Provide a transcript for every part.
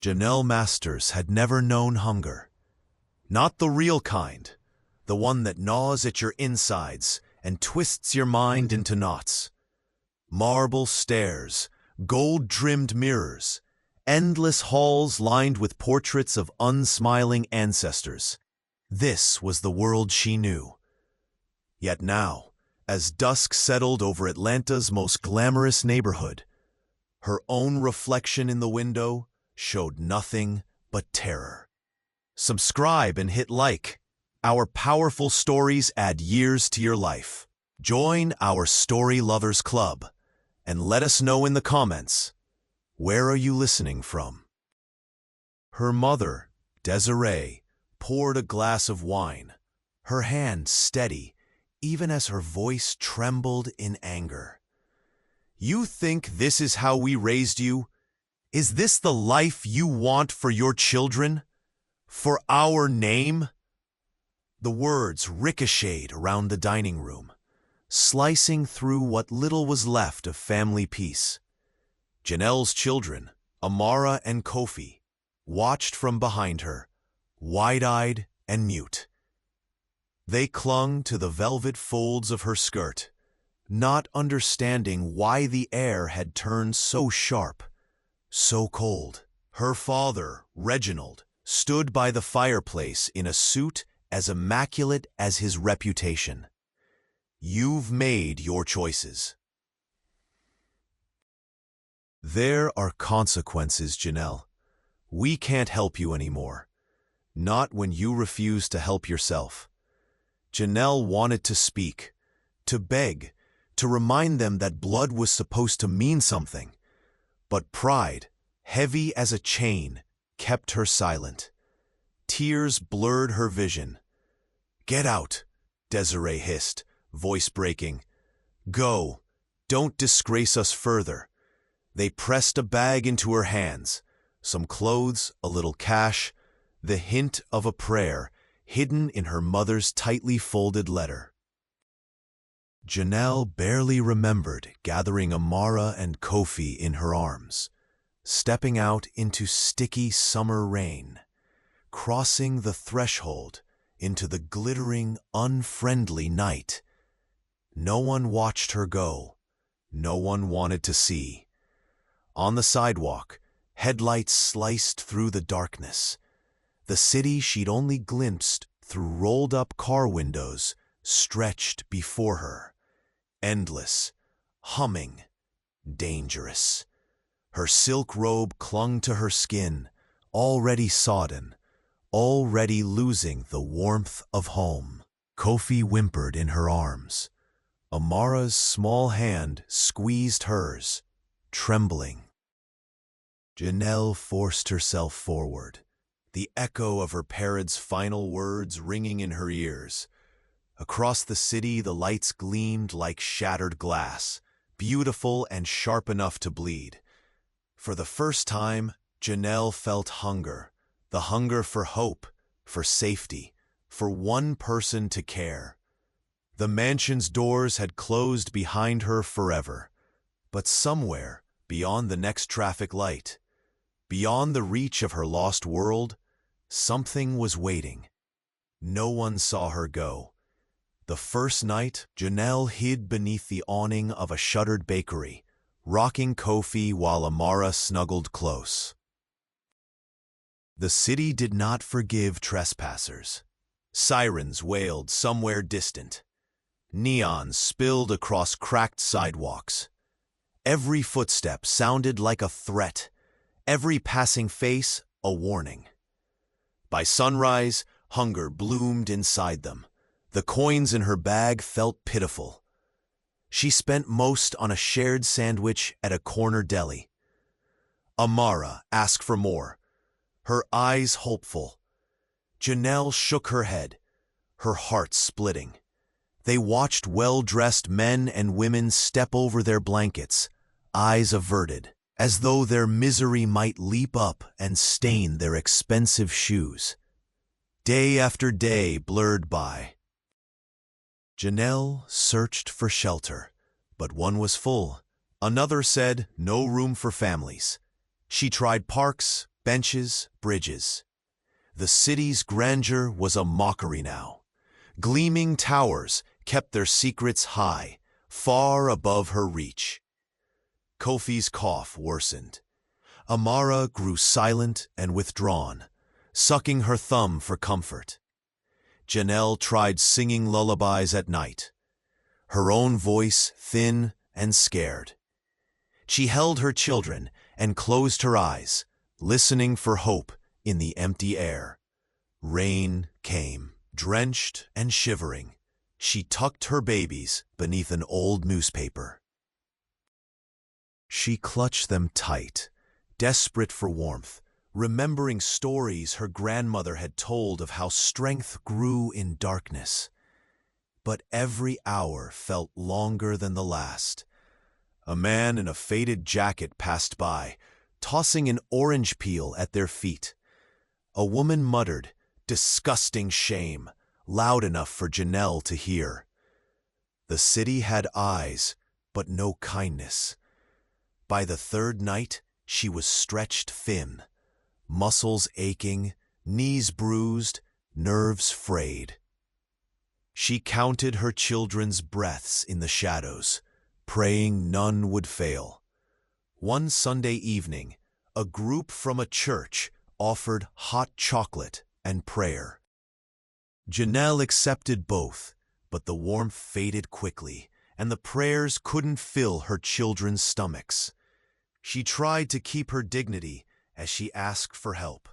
Janelle Masters had never known hunger. Not the real kind, the one that gnaws at your insides and twists your mind into knots. Marble stairs, gold-trimmed mirrors, endless halls lined with portraits of unsmiling ancestors. This was the world she knew. Yet now, as dusk settled over Atlanta's most glamorous neighborhood, her own reflection in the window showed nothing but terror. Subscribe and hit like. Our powerful stories add years to your life. Join our Story Lovers Club and let us know in the comments, where are you listening from? Her mother, Desiree, poured a glass of wine, her hand steady, even as her voice trembled in anger. You think this is how we raised you? Is this the life you want for your children? For our name? The words ricocheted around the dining room, slicing through what little was left of family peace. Janelle's children, Amara and Kofi, watched from behind her, wide-eyed and mute. They clung to the velvet folds of her skirt, not understanding why the air had turned so sharp, so cold. Her father, Reginald, stood by the fireplace in a suit as immaculate as his reputation. You've made your choices. There are consequences, Janelle. We can't help you anymore. Not when you refuse to help yourself. Janelle wanted to speak, to beg, to remind them that blood was supposed to mean something. But pride, heavy as a chain, kept her silent. Tears blurred her vision. "Get out," Desiree hissed, voice breaking. "Go. Don't disgrace us further." They pressed a bag into her hands, some clothes, a little cash, the hint of a prayer hidden in her mother's tightly folded letter. Janelle barely remembered gathering Amara and Kofi in her arms, stepping out into sticky summer rain, crossing the threshold into the glittering, unfriendly night. No one watched her go. No one wanted to see. On the sidewalk, headlights sliced through the darkness. The city she'd only glimpsed through rolled-up car windows stretched before her. Endless, humming, dangerous. Her silk robe clung to her skin, already sodden, already losing the warmth of home. Kofi whimpered in her arms. Amara's small hand squeezed hers, trembling. Janelle forced herself forward, the echo of her parents' final words ringing in her ears. Across the city, the lights gleamed like shattered glass, beautiful and sharp enough to bleed. For the first time, Janelle felt hunger, the hunger for hope, for safety, for one person to care. The mansion's doors had closed behind her forever, but somewhere, beyond the next traffic light, beyond the reach of her lost world, something was waiting. No one saw her go. The first night, Janelle hid beneath the awning of a shuttered bakery, rocking Kofi while Amara snuggled close. The city did not forgive trespassers. Sirens wailed somewhere distant. Neon spilled across cracked sidewalks. Every footstep sounded like a threat, every passing face a warning. By sunrise, hunger bloomed inside them. The coins in her bag felt pitiful. She spent most on a shared sandwich at a corner deli. Amara asked for more, her eyes hopeful. Janelle shook her head, her heart splitting. They watched well-dressed men and women step over their blankets, eyes averted, as though their misery might leap up and stain their expensive shoes. Day after day blurred by. Janelle searched for shelter, but one was full. Another said no room for families. She tried parks, benches, bridges. The city's grandeur was a mockery now. Gleaming towers kept their secrets high, far above her reach. Kofi's cough worsened. Amara grew silent and withdrawn, sucking her thumb for comfort. Janelle tried singing lullabies at night, her own voice thin and scared. She held her children and closed her eyes, listening for hope in the empty air. Rain came, drenched and shivering. She tucked her babies beneath an old newspaper. She clutched them tight, desperate for warmth, remembering stories her grandmother had told of how strength grew in darkness. But every hour felt longer than the last. A man in a faded jacket passed by, tossing an orange peel at their feet. A woman muttered, "Disgusting shame," loud enough for Janelle to hear. The city had eyes, but no kindness. By the third night, she was stretched thin, muscles aching, knees bruised, nerves frayed. She counted her children's breaths in the shadows, praying none would fail. One Sunday evening, a group from a church offered hot chocolate and prayer. Janelle accepted both, but the warmth faded quickly, and the prayers couldn't fill her children's stomachs. She tried to keep her dignity as she asked for help,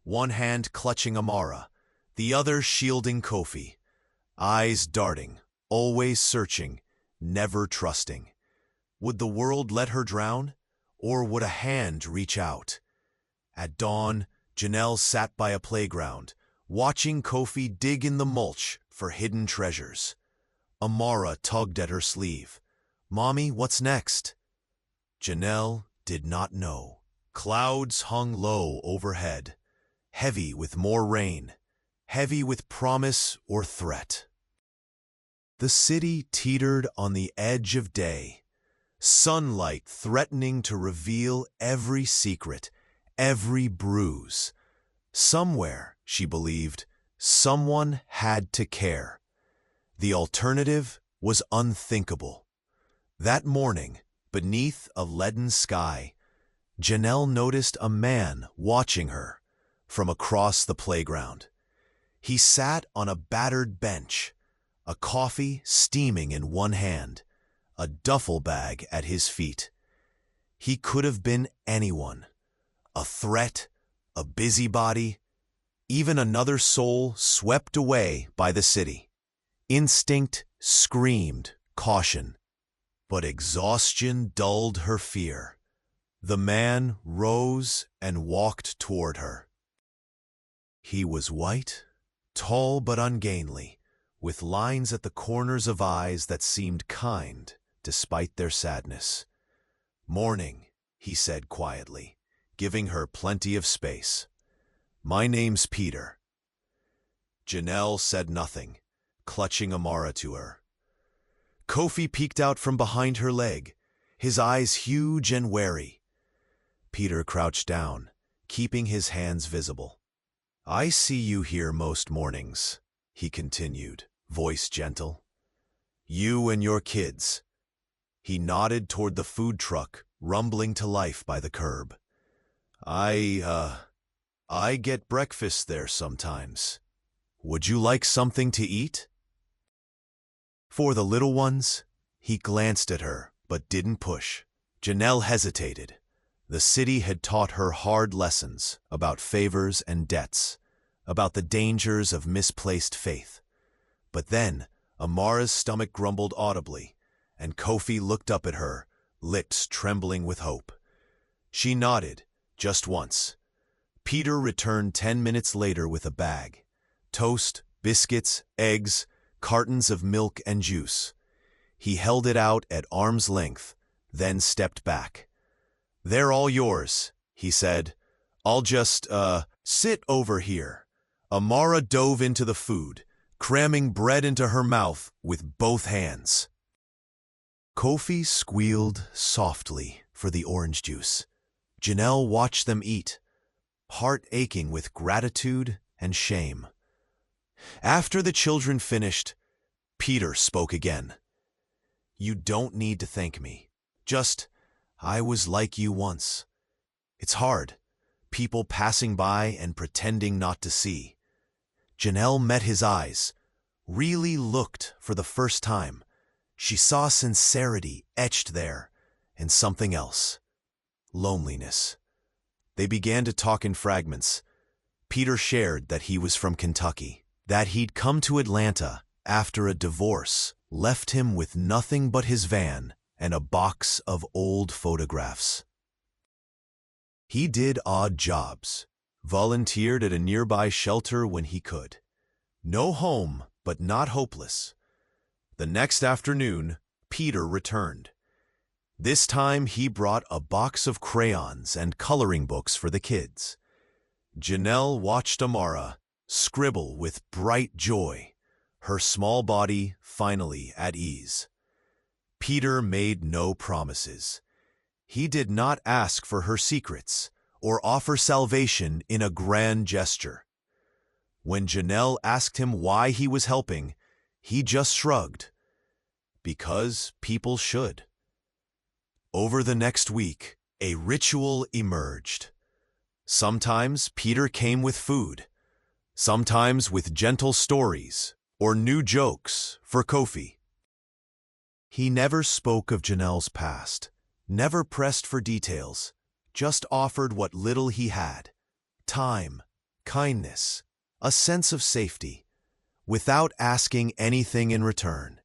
one hand clutching Amara, the other shielding Kofi, eyes darting, always searching, never trusting. Would the world let her drown, or would a hand reach out? At dawn, Janelle sat by a playground, watching Kofi dig in the mulch for hidden treasures. Amara tugged at her sleeve. "Mommy, what's next?" Janelle did not know. Clouds hung low overhead, heavy with more rain, heavy with promise or threat. The city teetered on the edge of day, sunlight threatening to reveal every secret, every bruise. Somewhere, she believed, someone had to care. The alternative was unthinkable. That morning, beneath a leaden sky, Janelle noticed a man watching her from across the playground. He sat on a battered bench, a coffee steaming in one hand, a duffel bag at his feet. He could have been anyone, a threat, a busybody, even another soul swept away by the city. Instinct screamed caution, but exhaustion dulled her fear. The man rose and walked toward her. He was white, tall but ungainly, with lines at the corners of eyes that seemed kind despite their sadness. "Morning," he said quietly, giving her plenty of space. "My name's Peter." Janelle said nothing, clutching Amara to her. Kofi peeked out from behind her leg, his eyes huge and wary. Peter crouched down, keeping his hands visible. "I see you here most mornings," he continued, voice gentle. "You and your kids." He nodded toward the food truck, rumbling to life by the curb. I get breakfast there sometimes. Would you like something to eat?" For the little ones, he glanced at her, but didn't push. Janelle hesitated. The city had taught her hard lessons about favors and debts, about the dangers of misplaced faith. But then, Amara's stomach grumbled audibly, and Kofi looked up at her, lips trembling with hope. She nodded, just once. Peter returned 10 minutes later with a bag. Toast, biscuits, eggs, cartons of milk and juice. He held it out at arm's length, then stepped back. "They're all yours," he said. "I'll just, sit over here." Amara dove into the food, cramming bread into her mouth with both hands. Kofi squealed softly for the orange juice. Janelle watched them eat, heart aching with gratitude and shame. After the children finished, Peter spoke again. "You don't need to thank me. Just, I was like you once. It's hard, people passing by and pretending not to see." Janelle met his eyes, really looked for the first time. She saw sincerity etched there, and something else. Loneliness. They began to talk in fragments. Peter shared that he was from Kentucky, that he'd come to Atlanta after a divorce left him with nothing but his van and a box of old photographs. He did odd jobs, volunteered at a nearby shelter when he could. No home, but not hopeless. The next afternoon, Peter returned. This time he brought a box of crayons and coloring books for the kids. Janelle watched Amara scribble with bright joy, her small body finally at ease. Peter made no promises. He did not ask for her secrets or offer salvation in a grand gesture. When Janelle asked him why he was helping, he just shrugged. Because people should. Over the next week, a ritual emerged. Sometimes Peter came with food, sometimes with gentle stories or new jokes for Kofi. He never spoke of Janelle's past, never pressed for details, just offered what little he had: time, kindness, a sense of safety, without asking anything in return.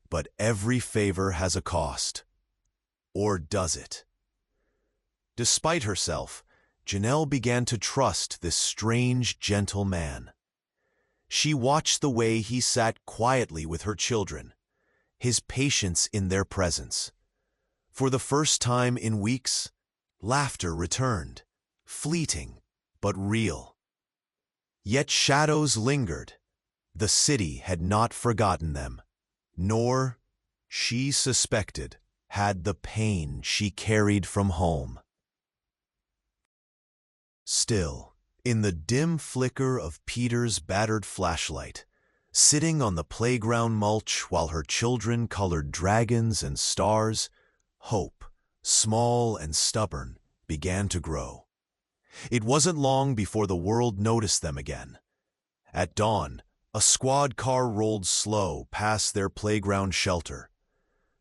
But every favor has a cost. Or does it? Despite herself, Janelle began to trust this strange, gentle man. She watched the way he sat quietly with her children, his patience in their presence. For the first time in weeks, laughter returned, fleeting but real. Yet shadows lingered. The city had not forgotten them, nor, she suspected, had the pain she carried from home. Still, in the dim flicker of Peter's battered flashlight, sitting on the playground mulch while her children colored dragons and stars, hope, small and stubborn, began to grow. It wasn't long before the world noticed them again. At dawn, a squad car rolled slow past their playground shelter.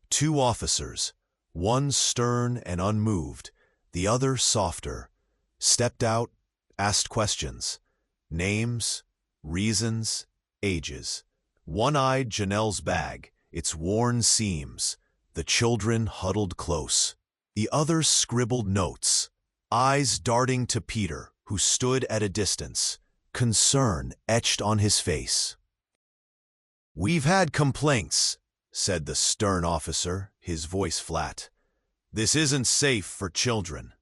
2 officers, one stern and unmoved, the other softer, stepped out, asked questions. Names, reasons, ages. One eyed Janelle's bag, its worn seams. The children huddled close. The other scribbled notes, eyes darting to Peter, who stood at a distance, concern etched on his face. "We've had complaints," said the stern officer, his voice flat. "This isn't safe for children."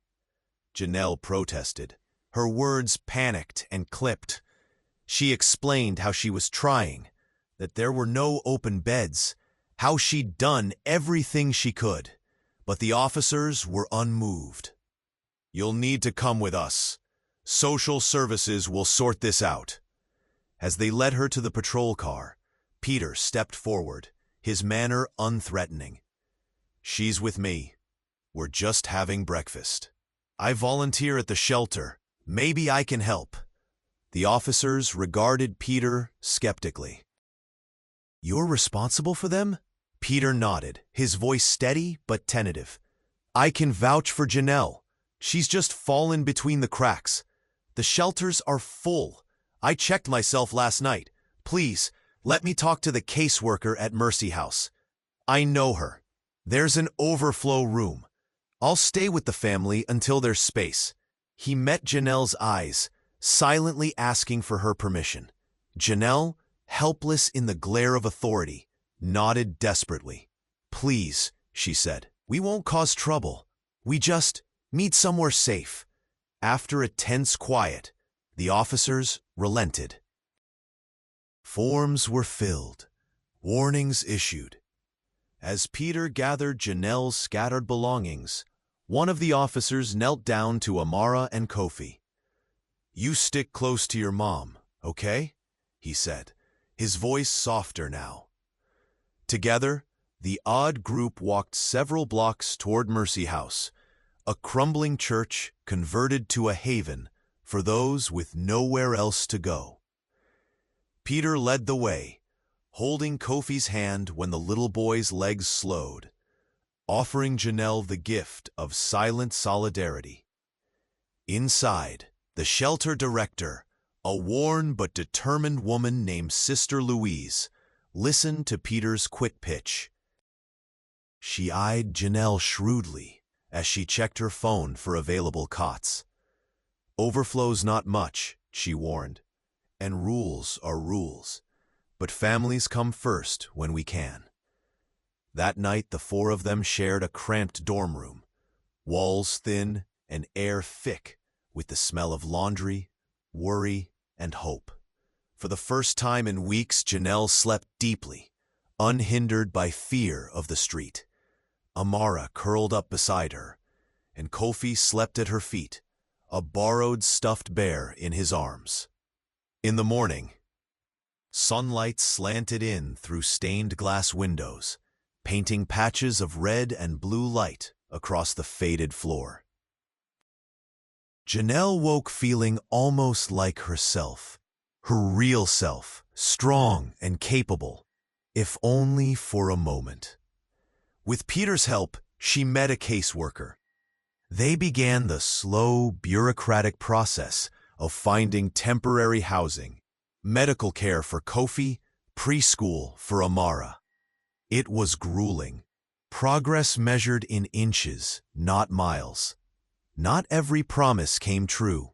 Janelle protested, her words panicked and clipped. She explained how she was trying, that there were no open beds, how she'd done everything she could, but the officers were unmoved. "You'll need to come with us. Social services will sort this out." As they led her to the patrol car, Peter stepped forward, his manner unthreatening. "She's with me. We're just having breakfast. I volunteer at the shelter. Maybe I can help." The officers regarded Peter skeptically. "You're responsible for them?" Peter nodded, his voice steady but tentative. "I can vouch for Janelle. She's just fallen between the cracks. The shelters are full. I checked myself last night. Please, let me talk to the caseworker at Mercy House. I know her. There's an overflow room. I'll stay with the family until there's space." He met Janelle's eyes, silently asking for her permission. Janelle, helpless in the glare of authority, nodded desperately. "Please," she said, "we won't cause trouble. We just meet somewhere safe." After a tense quiet, the officers relented. Forms were filled, warnings issued. As Peter gathered Janelle's scattered belongings, one of the officers knelt down to Amara and Kofi. "You stick close to your mom, okay?" he said, his voice softer now. Together, the odd group walked several blocks toward Mercy House, a crumbling church converted to a haven for those with nowhere else to go. Peter led the way, holding Kofi's hand when the little boy's legs slowed, offering Janelle the gift of silent solidarity. Inside, the shelter director, a worn but determined woman named Sister Louise, listened to Peter's quick pitch. She eyed Janelle shrewdly as she checked her phone for available cots. "Overflow's not much," she warned, "and rules are rules, but families come first when we can." That night, the four of them shared a cramped dorm room, walls thin and air thick with the smell of laundry, worry, and hope. For the first time in weeks, Janelle slept deeply, unhindered by fear of the street. Amara curled up beside her, and Kofi slept at her feet, a borrowed stuffed bear in his arms. In the morning, sunlight slanted in through stained glass windows, painting patches of red and blue light across the faded floor. Janelle woke feeling almost like herself, her real self, strong and capable, if only for a moment. With Peter's help, she met a caseworker. They began the slow, bureaucratic process of finding temporary housing, medical care for Kofi, preschool for Amara. It was grueling. Progress measured in inches, not miles. Not every promise came true.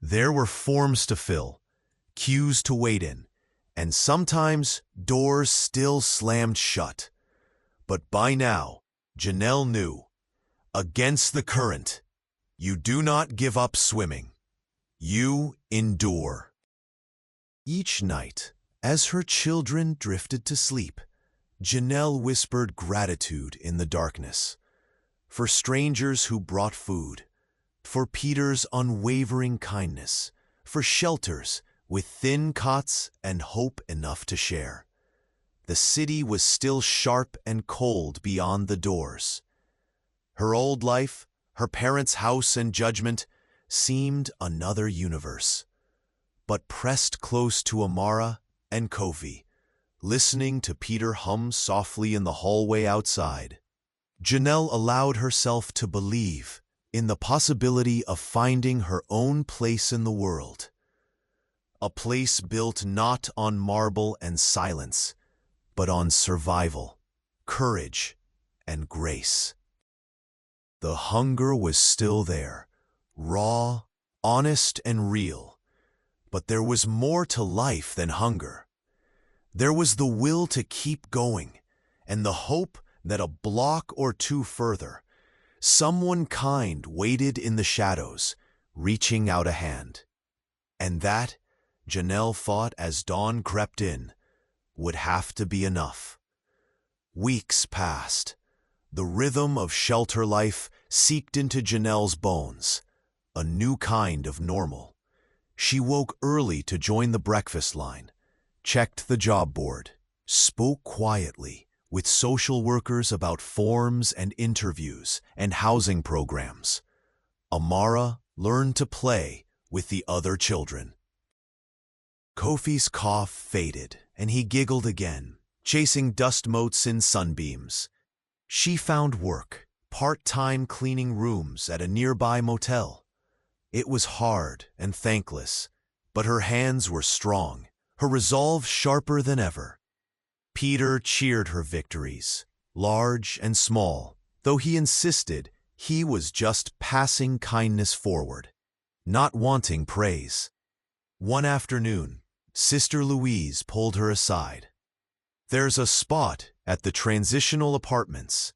There were forms to fill, queues to wait in, and sometimes doors still slammed shut. But by now, Janelle knew, against the current, you do not give up swimming. You endure. Each night, as her children drifted to sleep, Janelle whispered gratitude in the darkness. For strangers who brought food, for Peter's unwavering kindness, for shelters with thin cots and hope enough to share. The city was still sharp and cold beyond the doors. Her old life, her parents' house and judgment, seemed another universe. But pressed close to Amara and Kofi, listening to Peter hum softly in the hallway outside, Janelle allowed herself to believe in the possibility of finding her own place in the world. A place built not on marble and silence, but on survival, courage, and grace. The hunger was still there, raw, honest, and real. But there was more to life than hunger. There was the will to keep going, and the hope that a block or two further, someone kind waited in the shadows, reaching out a hand. And that, Janelle thought as dawn crept in, would have to be enough. Weeks passed. The rhythm of shelter life seeped into Janelle's bones, a new kind of normal. She woke early to join the breakfast line, checked the job board, spoke quietly with social workers about forms and interviews and housing programs. Amara learned to play with the other children. Kofi's cough faded, and he giggled again, chasing dust motes in sunbeams. She found work, part-time cleaning rooms at a nearby motel. It was hard and thankless, but her hands were strong, her resolve sharper than ever. Peter cheered her victories, large and small, though he insisted he was just passing kindness forward, not wanting praise. One afternoon, Sister Louise pulled her aside. "There's a spot at the transitional apartments.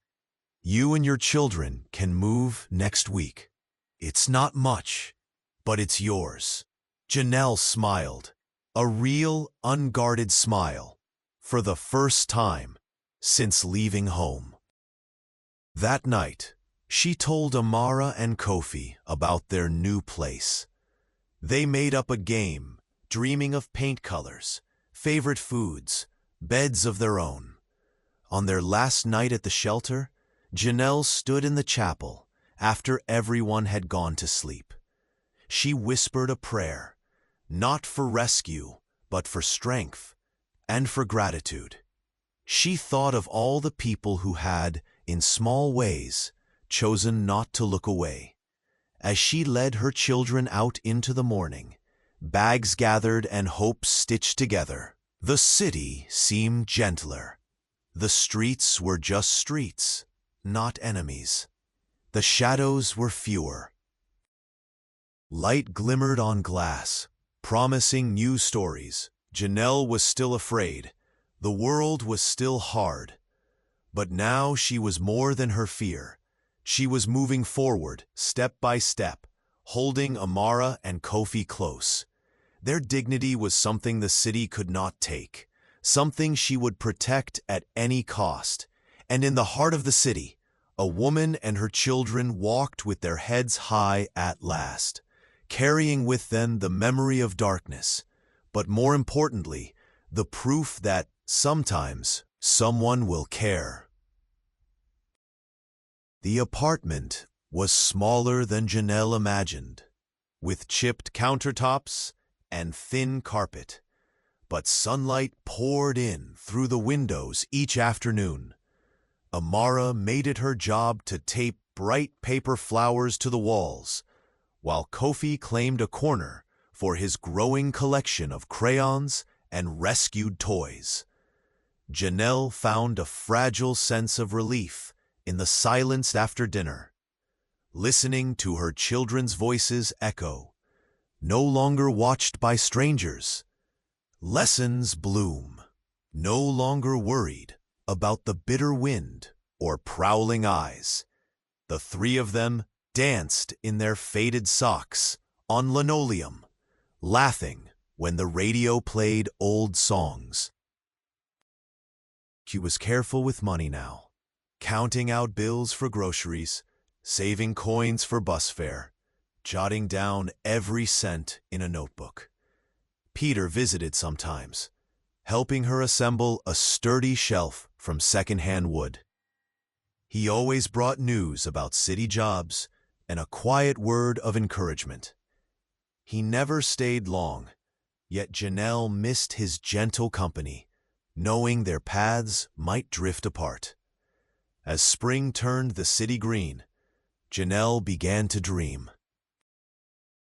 You and your children can move next week. It's not much, but it's yours." Janelle smiled, a real, unguarded smile, for the first time since leaving home. That night, she told Amara and Kofi about their new place. They made up a game, dreaming of paint colors, favorite foods, beds of their own. On their last night at the shelter, Janelle stood in the chapel after everyone had gone to sleep. She whispered a prayer, not for rescue, but for strength and for gratitude. She thought of all the people who had, in small ways, chosen not to look away. As she led her children out into the morning, bags gathered and hopes stitched together, the city seemed gentler. The streets were just streets, not enemies. The shadows were fewer. Light glimmered on glass, promising new stories. Janelle was still afraid. The world was still hard. But now she was more than her fear. She was moving forward, step by step, holding Amara and Kofi close. Their dignity was something the city could not take, something she would protect at any cost. And in the heart of the city, a woman and her children walked with their heads high at last, carrying with them the memory of darkness, but more importantly, the proof that sometimes someone will care. The apartment was smaller than Janelle imagined, with chipped countertops and thin carpet, but sunlight poured in through the windows each afternoon. Amara made it her job to tape bright paper flowers to the walls, while Kofi claimed a corner for his growing collection of crayons and rescued toys. Janelle found a fragile sense of relief in the silence after dinner, listening to her children's voices echo, no longer watched by strangers. Lessons bloom, no longer worried about the bitter wind or prowling eyes. The three of them danced in their faded socks on linoleum, laughing when the radio played old songs. She was careful with money now, counting out bills for groceries, saving coins for bus fare, jotting down every cent in a notebook. Peter visited sometimes, helping her assemble a sturdy shelf from secondhand wood. He always brought news about city jobs and a quiet word of encouragement. He never stayed long, yet Janelle missed his gentle company, knowing their paths might drift apart. As spring turned the city green, Janelle began to dream.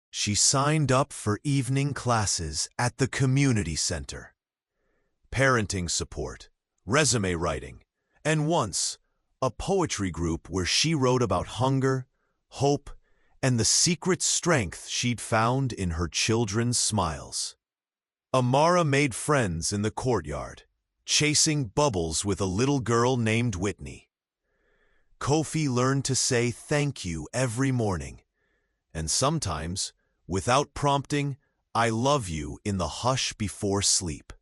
She signed up for evening classes at the community center, parenting support, resume writing, and once, a poetry group where she wrote about hunger, hope, and the secret strength she'd found in her children's smiles. Amara made friends in the courtyard, chasing bubbles with a little girl named Whitney. Kofi learned to say thank you every morning, and sometimes, without prompting, I love you in the hush before sleep.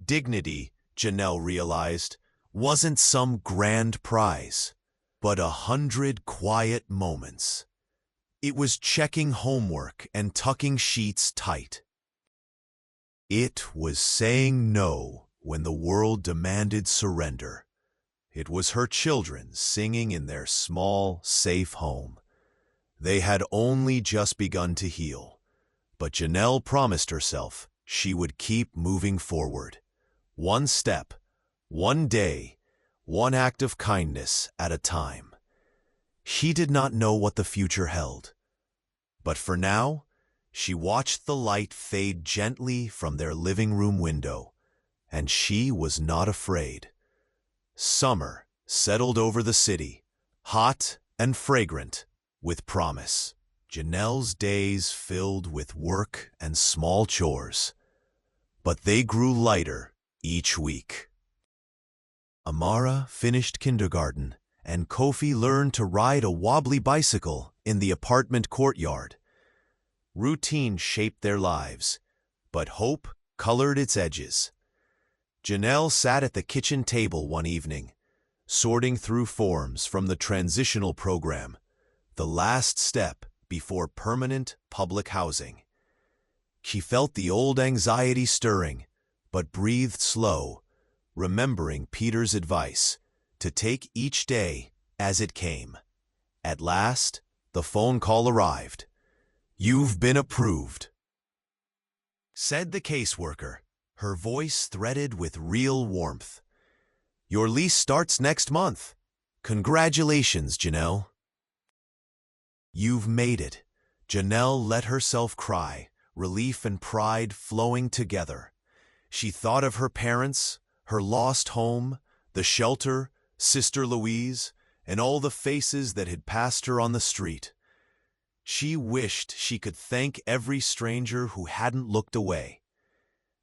Dignity, Janelle realized, wasn't some grand prize, but 100 quiet moments. It was checking homework and tucking sheets tight. It was saying no when the world demanded surrender. It was her children singing in their small, safe home. They had only just begun to heal, but Janelle promised herself she would keep moving forward. One step, one day, one act of kindness at a time. She did not know what the future held, but for now, she watched the light fade gently from their living room window, and she was not afraid. Summer settled over the city, hot and fragrant, with promise. Janelle's days filled with work and small chores, but they grew lighter each week. Amara finished kindergarten, and Kofi learned to ride a wobbly bicycle in the apartment courtyard. Routine shaped their lives, but hope colored its edges. Janelle sat at the kitchen table one evening, sorting through forms from the transitional program, the last step before permanent public housing. She felt the old anxiety stirring, but breathed slow, remembering Peter's advice to take each day as it came. At last, the phone call arrived. "You've been approved," said the caseworker, her voice threaded with real warmth. "Your lease starts next month. Congratulations, Janelle." "You've made it." Janelle let herself cry, relief and pride flowing together. She thought of her parents, her lost home, the shelter, Sister Louise, and all the faces that had passed her on the street. She wished she could thank every stranger who hadn't looked away.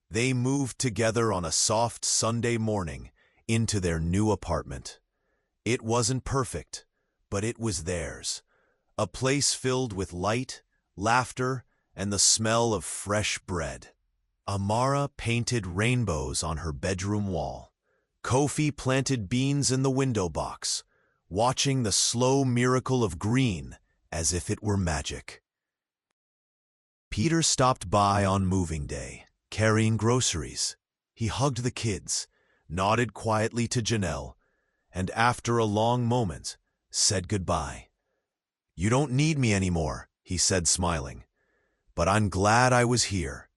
They moved together on a soft Sunday morning into their new apartment. It wasn't perfect, but it was theirs. A place filled with light, laughter, and the smell of fresh bread. Amara painted rainbows on her bedroom wall. Kofi planted beans in the window box, watching the slow miracle of green as if it were magic. Peter stopped by on moving day, carrying groceries. He hugged the kids, nodded quietly to Janelle, and after a long moment, said goodbye. "You don't need me anymore," he said, smiling, "but I'm glad I was here."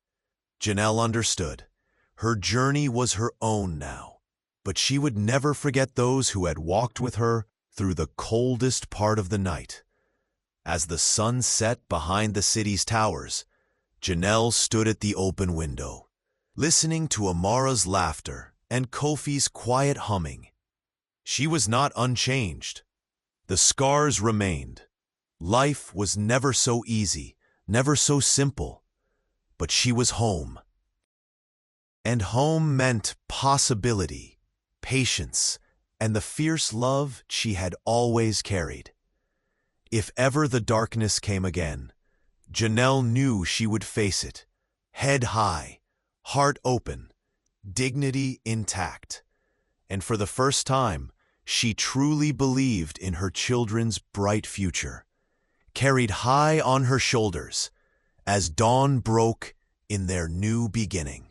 Janelle understood. Her journey was her own now, but she would never forget those who had walked with her through the coldest part of the night. As the sun set behind the city's towers, Janelle stood at the open window, listening to Amara's laughter and Kofi's quiet humming. She was not unchanged. The scars remained. Life was never so easy, never so simple, but she was home. And home meant possibility, patience, and the fierce love she had always carried. If ever the darkness came again, Janelle knew she would face it, head high, heart open, dignity intact. And for the first time, she truly believed in her children's bright future, carried high on her shoulders as dawn broke in their new beginning.